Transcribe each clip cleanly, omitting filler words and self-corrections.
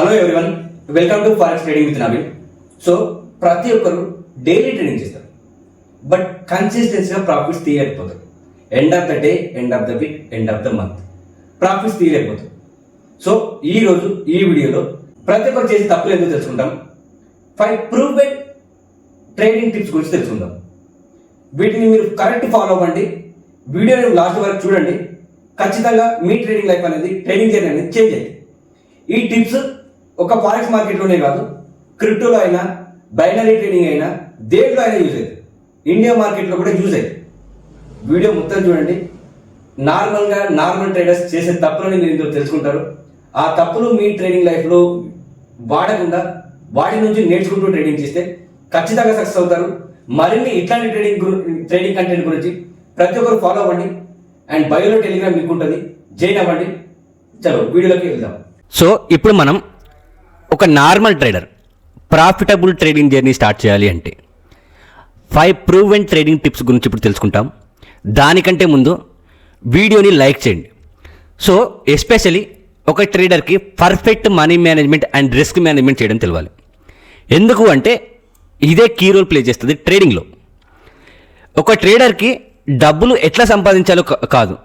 Hello everyone, welcome to forex trading with Naveen. So ప్రతి ఒక్కరు daily trading చేస్తారు, but కన్సిస్టెన్సీగా ప్రాఫిట్స్ తీయలేకపోతారు. End of the day, end of the week, end of the month profits తీయలేకపోతారు. So ఈ రోజు ఈ వీడియోలో ప్రతి ఒక్కరు చేసే తప్పులు ఎందుకు తెలుసుకుంటాం, 5 ప్రూవెన్ ట్రేడింగ్ టిప్స్ గురించి తెలుసుకుందాం. వీటిని మీరు కరెక్ట్ ఫాలో అవ్వండి. వీడియోని లాస్ట్ వరకు చూడండి. ఖచ్చితంగా మీ ట్రేడింగ్ లైఫ్ అనేది, ట్రేడింగ్ జర్నీ అనేది చేంజ్ అయ్యింది. ఈ టిప్స్ ఒక ఫారెక్స్ మార్కెట్లోనే కాదు, క్రిప్టోలో అయినా, బైనరీ ట్రేడింగ్ అయినా, దేంట్లో అయినా యూజ్ అయ్యింది. ఇండియా మార్కెట్లో కూడా యూజ్ అయ్యింది. వీడియో మొత్తం చూడండి. నార్మల్ ట్రేడర్స్ చేసే తప్పులని మీరు ఇందులో తెలుసుకుంటారు. ఆ తప్పులు మీ ట్రేడింగ్ లైఫ్లో వాడకుండా వాటి నుంచి నేర్చుకుంటూ ట్రేడింగ్ చేస్తే ఖచ్చితంగా సక్సెస్ అవుతారు. మరిన్ని ఇట్లాంటి ట్రేడింగ్ కంటెంట్ గురించి ప్రతి ఒక్కరు ఫాలో అవ్వండి. అండ్ బయోలో టెలిగ్రామ్ మీకు ఉంటుంది, జాయిన్ అవ్వండి. చలో వీడియోలోకి వెళ్దాం. సో ఇప్పుడు మనం ఒక normal trader profitable trading journey start చేయాలి అంటే 5 ప్రూవెన్ ట్రేడింగ్ టిప్స్ గురించి ఇప్పుడు తెలుసుకుంటాం. దానికంటే ముందు వీడియోని లైక్ చేయండి. సో ఎస్పెషలీ ఒక ట్రేడర్కి perfect money management and risk management చేయడం తెలియాలి. ఎందుకు అంటే ఇదే కీ రోల్ ప్లే చేస్తుంది ట్రేడింగ్లో. ఒక ట్రేడర్కి డబ్బులు ఎట్లా సంపాదించాలో కాదు,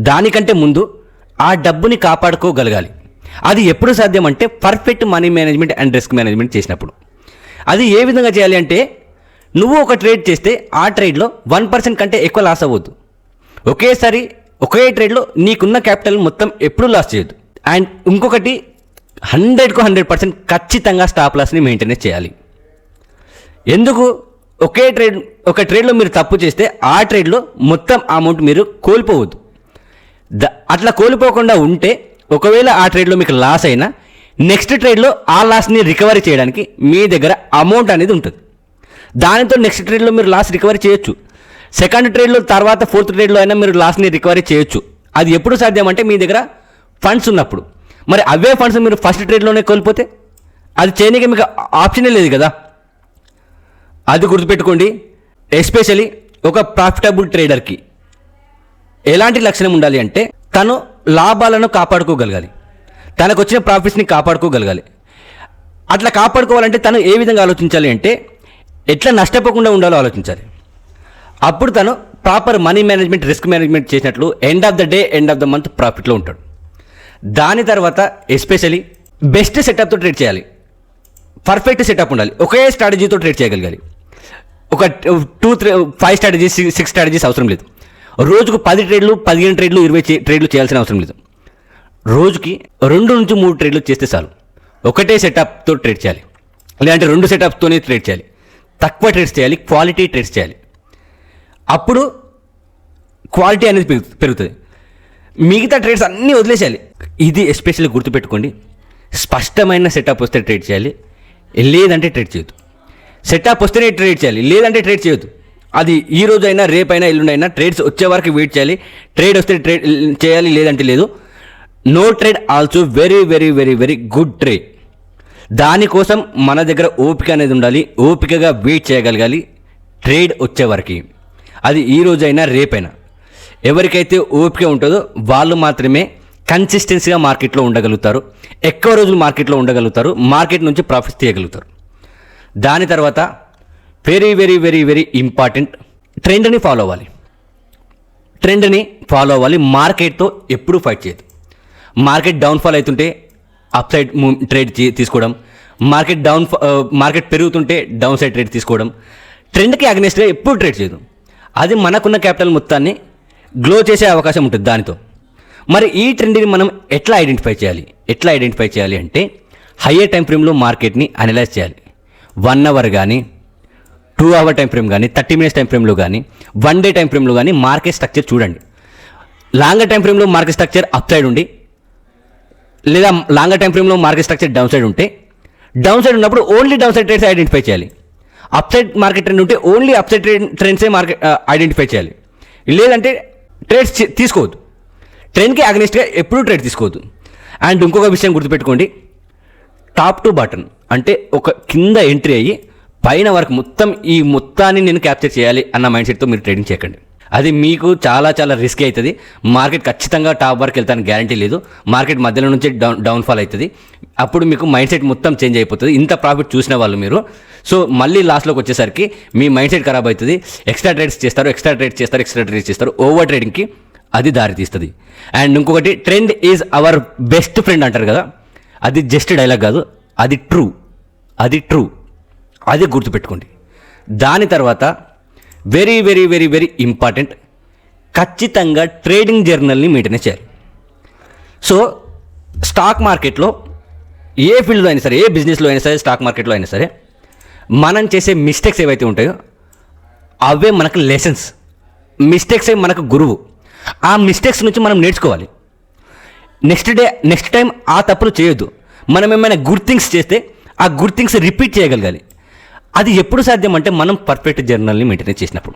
దానికంటే ముందు ఆ డబ్బుని కాపాడుకోగలగాలి. అది ఎప్పుడు సాధ్యం అంటే perfect money management and risk management చేసినప్పుడు. అది ఏ విధంగా చేయాలి అంటే, నువ్వు ఒక ట్రేడ్ చేస్తే ఆ ట్రేడ్లో 1% కంటే ఎక్కువ లాస్ అవ్వద్దు. ఒకే ట్రేడ్లో నీకున్న క్యాపిటల్ మొత్తం ఎప్పుడు లాస్ చేయొద్దు. అండ్ ఇంకొకటి 100% ఖచ్చితంగా స్టాప్ లాస్ని మెయింటైన్ చేయాలి. ఎందుకు? ఒక ట్రేడ్లో మీరు తప్పు చేస్తే ఆ ట్రేడ్లో మొత్తం అమౌంట్ మీరు కోల్పోవద్దు. అట్లా కోల్పోకుండా ఉంటే ఒకవేళ ఆ ట్రేడ్లో మీకు లాస్ అయినా నెక్స్ట్ ట్రేడ్లో ఆ లాస్ని రికవరీ చేయడానికి మీ దగ్గర అమౌంట్ అనేది ఉంటుంది. దానితో నెక్స్ట్ ట్రేడ్లో మీరు లాస్ రికవరీ చేయొచ్చు. సెకండ్ ట్రేడ్లో తర్వాత 4th ట్రేడ్లో అయినా మీరు లాస్ని రికవరీ చేయొచ్చు. అది ఎప్పుడు సాధ్యం అంటే మీ దగ్గర ఫండ్స్ ఉన్నప్పుడు. మరి అవే ఫండ్స్ మీరు ఫస్ట్ ట్రేడ్లోనే కోల్పోతే అది చేయడానికి మీకు ఆప్షనే లేదు కదా. అది గుర్తుపెట్టుకోండి. ఎస్పెషలీ ఒక ప్రాఫిటబుల్ ట్రేడర్కి ఎలాంటి లక్షణం ఉండాలి అంటే, తను లాభాలను కాపాడుకోగలగాలి, తనకు వచ్చిన ప్రాఫిట్స్ని కాపాడుకోగలగాలి. అట్లా కాపాడుకోవాలంటే తను ఏ విధంగా ఆలోచించాలి అంటే, ఎట్లా నష్టపోకుండా ఉండాలో ఆలోచించాలి. అప్పుడు తను proper money management, risk management చేసినట్లు end of the day, end of the month ప్రాఫిట్లో ఉంటాడు. దాని తర్వాత ఎస్పెషలీ బెస్ట్ సెటప్తో ట్రేడ్ చేయాలి. పర్ఫెక్ట్ సెటప్ ఉండాలి. ఒకే స్ట్రాటజీతో ట్రేడ్ చేయగలగాలి. ఒక 5 స్ట్రాటజీస్, 6 స్ట్రాటజీస్ అవసరం లేదు. రోజుకు 10 ట్రేడ్లు, 15 ట్రేడ్లు, 20 ట్రేడ్లు చేయాల్సిన అవసరం లేదు. రోజుకి 2 నుంచి 3 ట్రేడ్లు చేస్తే చాలు. ఒకటే సెటప్తో ట్రేడ్ చేయాలి, లేదంటే 2 సెటప్స్తోనే ట్రేడ్ చేయాలి. తక్కువ ట్రేడ్స్ చేయాలి, క్వాలిటీ ట్రేడ్స్ చేయాలి. అప్పుడు క్వాలిటీ అనేది పెరుగుతుంది. మిగతా ట్రేడ్స్ అన్నీ వదిలేసేయాలి. ఇది ఎస్పెషల్లీ గుర్తుపెట్టుకోండి. స్పష్టమైన సెటప్ వస్తే ట్రేడ్ చేయాలి, లేదంటే ట్రేడ్ చేయొద్దు. సెటప్ వస్తేనే ట్రేడ్ చేయాలి, లేదంటే ట్రేడ్ చేయొద్దు. అది ఈ రోజైనా, రేపైనా, ఎల్లుండైనా ట్రేడ్స్ వచ్చే వరకు వెయిట్ చేయాలి. ట్రేడ్ వస్తే ట్రేడ్ చేయాలి, లేదంటే లేదు. No trade also very very very very good trade. దానికోసం మన దగ్గర ఓపిక అనేది ఉండాలి. ఓపికగా వెయిట్ చేయగలగాలి ట్రేడ్ వచ్చే వరకు. అది ఈ రోజైనా, రేపైనా. ఎవరికైతే ఓపిక ఉంటుందో వాళ్ళు మాత్రమే కన్సిస్టెన్సీగా మార్కెట్లో ఉండగలుగుతారు, ఎక్కువ రోజులు మార్కెట్లో ఉండగలుగుతారు, మార్కెట్ నుంచి ప్రాఫిట్స్ తీయగలుగుతారు. దాని తర్వాత very very very very important, ట్రెండ్ని ఫాలో అవ్వాలి. మార్కెట్తో ఎప్పుడూ ఫైట్ చేయదు. మార్కెట్ డౌన్ఫాల్ అవుతుంటే అప్ సైడ్ ట్రేడ్ తీసుకోవడం, మార్కెట్ పెరుగుతుంటే డౌన్ సైడ్ ట్రేడ్ తీసుకోవడం. ట్రెండ్కి అగ్నెస్ట్గా ఎప్పుడు ట్రేడ్ చేయదు. అది మనకున్న క్యాపిటల్ మొత్తాన్ని గ్లో చేసే అవకాశం ఉంటుంది దానితో. మరి ఈ ట్రెండ్ని మనం ఎట్లా ఐడెంటిఫై చేయాలి అంటే, హయ్యర్ టైం ఫ్రేమ్లో మార్కెట్ని అనలైజ్ చేయాలి. 1 అవర్ కానీ, 2 అవర్ టైం ఫ్రేమ్ కానీ, 30 మినిట్స్ టైం ఫ్రేమ్లో కానీ, 1 డే టైం ఫ్రేమ్లో కానీ మార్కెట్ స్ట్రక్చర్ చూడండి. లాంగర్ టైం ఫ్రేమ్లో మార్కెట్ స్ట్రక్చర్ అప్ సైడ్ ఉండి, లేదా లాంగర్ టైం ఫ్రేమ్లో మార్కెట్ స్ట్రక్చర్ డౌన్ సైడ్ ఉంటే, డౌన్ సైడ్ ఉన్నప్పుడు only downside trades identify చేయాలి. అప్ సైడ్ మార్కెట్ ట్రెండ్ ఉంటే ఓన్లీ అప్ సైడ్ ట్రెండ్సే మార్కెట్ ఐడెంటిఫై చేయాలి. లేదంటే ట్రేడ్స్ తీసుకోవద్దు. ట్రెండ్కి అగనిస్ట్గా ఎప్పుడూ ట్రేడ్ తీసుకోవద్దు. అండ్ ఇంకొక విషయం గుర్తుపెట్టుకోండి, టాప్ టు బాటమ్ అంటే ఒక కింద ఎంట్రీ అయ్యి పైన వరకు మొత్తాన్ని నేను క్యాప్చర్ చేయాలి అన్న మైండ్ సెట్తో మీరు ట్రేడింగ్ చేయకండి. అది మీకు చాలా చాలా రిస్క్ అవుతుంది. మార్కెట్ ఖచ్చితంగా టాప్ వరకు వెళ్తానికి గ్యారంటీ లేదు. మార్కెట్ మధ్యలో నుంచి డౌన్ఫాల్ అవుతుంది. అప్పుడు మీకు మైండ్ సెట్ మొత్తం చేంజ్ అయిపోతుంది. ఇంత ప్రాఫిట్ చూసిన వాళ్ళు మీరు, సో మళ్ళీ లాస్ట్లోకి వచ్చేసరికి మీ మైండ్ సెట్ ఖరాబ్ అవుతుంది. ఎక్స్ట్రా ట్రేడ్స్ చేస్తారు. ఓవర్ ట్రేడింగ్కి అది దారి తీస్తుంది. అండ్ ఇంకొకటి, trend is our best friend అంటారు కదా, అది జస్ట్ డైలాగ్ కాదు, అది ట్రూ. అది గుర్తుపెట్టుకోండి. దాని తర్వాత very very very very important, ఖచ్చితంగా ట్రేడింగ్ జర్నల్ని మెయింటైన్ చేయాలి. సో స్టాక్ మార్కెట్లో ఏ ఫీల్డ్లో అయినా సరే, ఏ బిజినెస్లో అయినా సరే, స్టాక్ మార్కెట్లో అయినా సరే, మనం చేసే మిస్టేక్స్ ఏవైతే ఉంటాయో అవే మనకు లెసన్స్. మిస్టేక్సే మనకు గురువు. ఆ మిస్టేక్స్ నుంచి మనం నేర్చుకోవాలి. నెక్స్ట్ టైం ఆ తప్పులు చేయొద్దు. మనం ఏమైనా గుడ్ థింగ్స్ చేస్తే ఆ గుడ్ థింగ్స్ రిపీట్ చేయగలగాలి. అది ఎప్పుడు సాధ్యం అంటే మనం పర్ఫెక్ట్ జర్నల్ని మెయింటైన్ చేసినప్పుడు.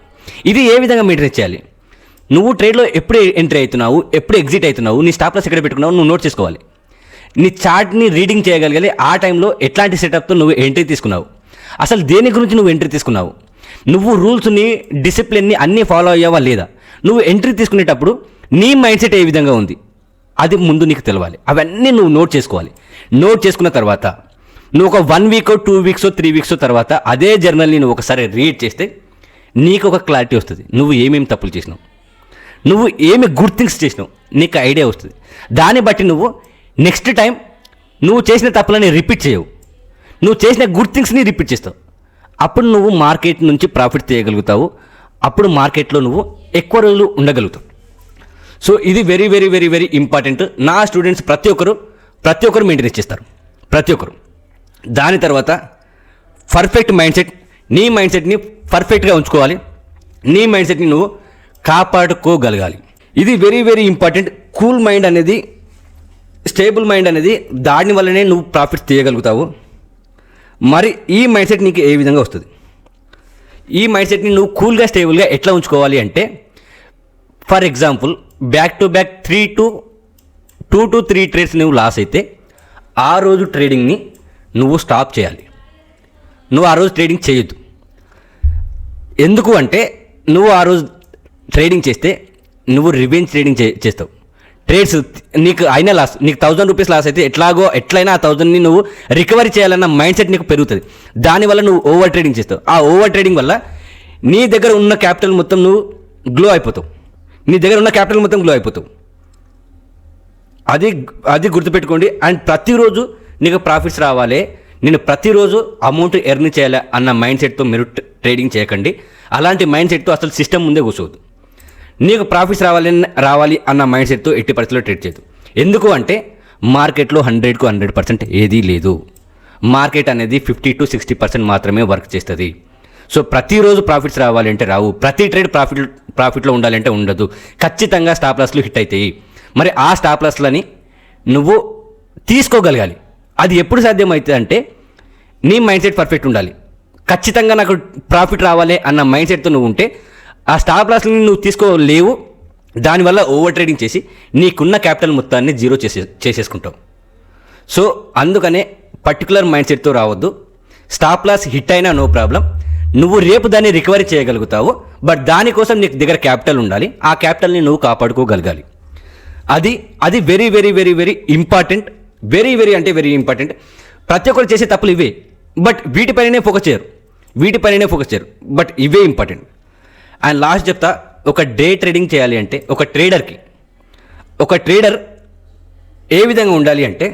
ఇది ఏ విధంగా మెయింటైన్ చేయాలి? నువ్వు ట్రేడ్లో ఎప్పుడు ఎంట్రీ అవుతున్నావు, ఎప్పుడు ఎగ్జిట్ అవుతున్నావు, నీ స్టాప్ లాస్ ఎక్కడ పెట్టుకున్నావు నువ్వు నోట్ చేసుకోవాలి. నీ చార్ట్ని రీడింగ్ చేయగలగాలి. ఆ టైంలో ఎట్లాంటి సెటప్తో నువ్వు ఎంట్రీ తీసుకున్నావు, అసలు దేని గురించి నువ్వు ఎంట్రీ తీసుకున్నావు, నువ్వు రూల్స్ని, డిసిప్లిన్ని అన్నీ ఫాలో అయ్యావా లేదా, నువ్వు ఎంట్రీ తీసుకునేటప్పుడు నీ మైండ్ సెట్ ఏ విధంగా ఉంది అది ముందు నీకు తెలవాలి. అవన్నీ నువ్వు నోట్ చేసుకోవాలి. నోట్ చేసుకున్న తర్వాత నువ్వు ఒక 1 వీక్ 2 వీక్స్ 3 వీక్స్ తర్వాత అదే జర్నల్ని నువ్వు ఒకసారి రీడ్ చేస్తే నీకు ఒక క్లారిటీ వస్తుంది. నువ్వు ఏమేమి తప్పులు చేసినావు, నువ్వు ఏమి గుడ్ థింగ్స్ చేసినావు, నీకు ఐడియా వస్తుంది. దాన్ని బట్టి నువ్వు నెక్స్ట్ టైం నువ్వు చేసిన తప్పులని రిపీట్ చేయవు, నువ్వు చేసిన గుడ్ థింగ్స్ని రిపీట్ చేస్తావు. అప్పుడు నువ్వు మార్కెట్ నుంచి ప్రాఫిట్ తీయగలుగుతావు. అప్పుడు మార్కెట్లో నువ్వు ఎక్కువ రోజులు ఉండగలుగుతావు. సో ఇది very very very very important. నా స్టూడెంట్స్ ప్రతి ఒక్కరు మెయింటైన్ చేస్తారు, ప్రతి ఒక్కరు. దాని తర్వాత పర్ఫెక్ట్ మైండ్ సెట్. నీ మైండ్ సెట్ని పర్ఫెక్ట్గా ఉంచుకోవాలి. నీ మైండ్ సెట్ని నువ్వు కాపాడుకోగలగాలి. ఇది very very important. Cool mind అనేది, స్టేబుల్ మైండ్ అనేది, దాని వల్లనే నువ్వు ప్రాఫిట్ తీయగలుగుతావు. మరి ఈ మైండ్ సెట్ నీకు ఏ విధంగా వస్తుంది? ఈ మైండ్ సెట్ని నువ్వు కూల్గా, స్టేబుల్గా ఎట్లా ఉంచుకోవాలి అంటే, for example back to back 2 to 3 trades నువ్వు లాస్ అయితే ఆ రోజు ట్రేడింగ్ని నువ్వు స్టాప్ చేయాలి. నువ్వు ఆ రోజు ట్రేడింగ్ చేయొద్దు. ఎందుకు అంటే నువ్వు ఆ రోజు ట్రేడింగ్ చేస్తే నువ్వు రివెంజ్ ట్రేడింగ్ చేస్తావు. ట్రేడ్స్ నీకు అయినా లాస్, నీకు 1000 రూపీస్ లాస్ అయితే ఎట్లయినా ఆ 1000ని నువ్వు రికవరీ చేయాలన్న మైండ్ సెట్ నీకు పెరుగుతుంది. దానివల్ల నువ్వు ఓవర్ ట్రేడింగ్ చేస్తావు. ఆ ఓవర్ ట్రేడింగ్ వల్ల నీ దగ్గర ఉన్న క్యాపిటల్ మొత్తం నువ్వు గ్లో అయిపోతావు. అది గుర్తుపెట్టుకోండి. అండ్ ప్రతిరోజు నీకు ప్రాఫిట్స్ రావాలి, నేను ప్రతిరోజు అమౌంట్ ఎర్న్ చేయాలి అన్న మైండ్ సెట్తో మీరు ట్రేడింగ్ చేయకండి. అలాంటి మైండ్ సెట్తో అసలు సిస్టమ్ ముందే కూర్చోవద్దు. నీకు ప్రాఫిట్స్ రావాలి అన్న మైండ్ సెట్తో ఎట్టి పరిస్థితుల్లో ట్రేడ్ చేయదు. ఎందుకు అంటే మార్కెట్లో 100కు 100% ఏదీ లేదు. మార్కెట్ అనేది 50 to 60% మాత్రమే వర్క్ చేస్తుంది. సో ప్రతిరోజు ప్రాఫిట్స్ రావాలి అంటే రావు, ప్రతి ట్రేడ్ ప్రాఫిట్లో ఉండాలంటే ఉండదు. ఖచ్చితంగా స్టాప్ లాస్లు హిట్ అవుతాయి. మరి ఆ స్టాప్ లాస్లని నువ్వు తీసుకోగలగాలి. అది ఎప్పుడు సాధ్యమవుతుంది అంటే నీ మైండ్ సెట్ పర్ఫెక్ట్ ఉండాలి. ఖచ్చితంగా నాకు ప్రాఫిట్ రావాలి అన్న మైండ్ సెట్తో నువ్వు ఉంటే ఆ స్టాప్ లాస్ని నువ్వు తీసుకోలేవు. దానివల్ల ఓవర్ ట్రేడింగ్ చేసి నీకున్న క్యాపిటల్ మొత్తాన్ని జీరో చేసేసుకుంటావు. సో అందుకనే పర్టికులర్ మైండ్ సెట్తో రావద్దు. స్టాప్ లాస్ హిట్ అయినా నో ప్రాబ్లం, నువ్వు రేపు దాన్ని రికవరీ చేయగలుగుతావు. బట్ దానికోసం నీకు దగ్గర క్యాపిటల్ ఉండాలి. ఆ క్యాపిటల్ని నువ్వు కాపాడుకోగలగాలి. అది very very very very important. Very very అంటే వెరీ ఇంపార్టెంట్. ప్రతి ఒక్కరు చేసే తప్పులు ఇవే, బట్ వీటిపైనే ఫోకస్ చేయరు. బట్ ఇవే ఇంపార్టెంట్. అండ్ లాస్ట్ చెప్తా, ఒక డే ట్రేడింగ్ చేయాలి అంటే ఒక ట్రేడర్ ఏ విధంగా ఉండాలి అంటే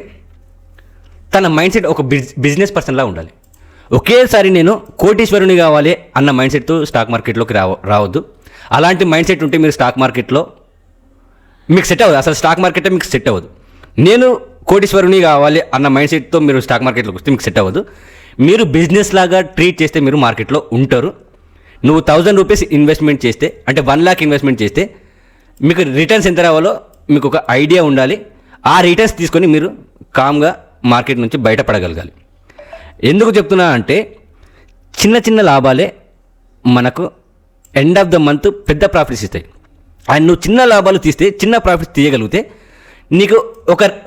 తన మైండ్ సెట్ ఒక బిజినెస్ పర్సన్లా ఉండాలి. ఒకేసారి నేను కోటీశ్వరుని కావాలి అన్న మైండ్ సెట్తో స్టాక్ మార్కెట్లోకి రావద్దు. అలాంటి మైండ్ సెట్ ఉంటే మీరు స్టాక్ మార్కెట్లో మీకు సెట్ అవ్వదు. అసలు స్టాక్ మార్కెట్ మీకు సెట్ అవ్వదు. నేను కోటీశ్వరుని కావాలి అన్న మైండ్ సెట్తో మీరు స్టాక్ మార్కెట్లోకి వస్తే మీకు సెట్ అవ్వదు. మీరు బిజినెస్ లాగా ట్రీట్ చేస్తే మీరు మార్కెట్లో ఉంటారు. నువ్వు 1000 రూపీస్ ఇన్వెస్ట్మెంట్ చేస్తే, అంటే 1 lakh ఇన్వెస్ట్మెంట్ చేస్తే మీకు రిటర్న్స్ ఎంత రావాలో మీకు ఒక ఐడియా ఉండాలి. ఆ రిటర్న్స్ తీసుకొని మీరు కామ్గా మార్కెట్ నుంచి బయటపడగలగాలి. ఎందుకు చెప్తున్నా అంటే చిన్న చిన్న లాభాలే మనకు ఎండ్ ఆఫ్ ద మంత్ పెద్ద ప్రాఫిట్స్ ఇస్తాయి. అండ్ నువ్వు చిన్న లాభాలు తీస్తే, చిన్న ప్రాఫిట్స్ తీయగలిగితే నీకు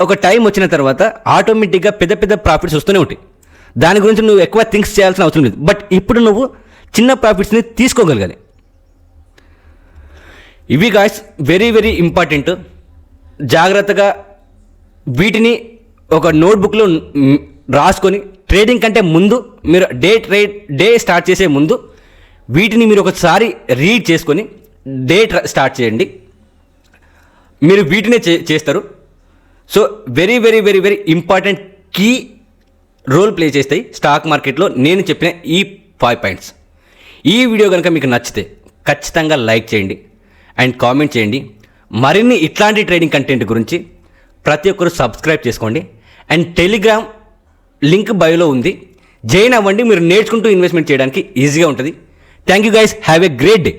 ఒక టైం వచ్చిన తర్వాత ఆటోమేటిక్గా పెద్ద పెద్ద ప్రాఫిట్స్ వస్తూనే ఉంటాయి. దాని గురించి నువ్వు ఎక్కువ థింక్స్ చేయాల్సిన అవసరం లేదు. బట్ ఇప్పుడు నువ్వు చిన్న ప్రాఫిట్స్ని తీసుకోగలగాలి. ఇవి గాయస్ వెరీ వెరీ ఇంపార్టెంట్. జాగ్రత్తగా వీటిని ఒక నోట్బుక్లో రాసుకొని ట్రేడింగ్ కంటే ముందు మీరు డే స్టార్ట్ చేసే ముందు వీటిని మీరు ఒకసారి రీడ్ చేసుకొని స్టార్ట్ చేయండి. మీరు వీటినే చేస్తారు. So very very very very important key role play చేస్తాయి స్టాక్ మార్కెట్లో నేను చెప్పిన ఈ 5 పాయింట్స్. ఈ వీడియో కనుక మీకు నచ్చితే ఖచ్చితంగా లైక్ చేయండి అండ్ కామెంట్ చేయండి. మరిన్ని ఇట్లాంటి ట్రేడింగ్ కంటెంట్ గురించి ప్రతి ఒక్కరు సబ్స్క్రైబ్ చేసుకోండి. అండ్ టెలిగ్రామ్ లింక్ బయోలో ఉంది, జాయిన్ అవ్వండి. మీరు నేర్చుకుంటూ ఇన్వెస్ట్మెంట్ చేయడానికి ఈజీగా ఉంటుంది. Thank you guys, have a great day.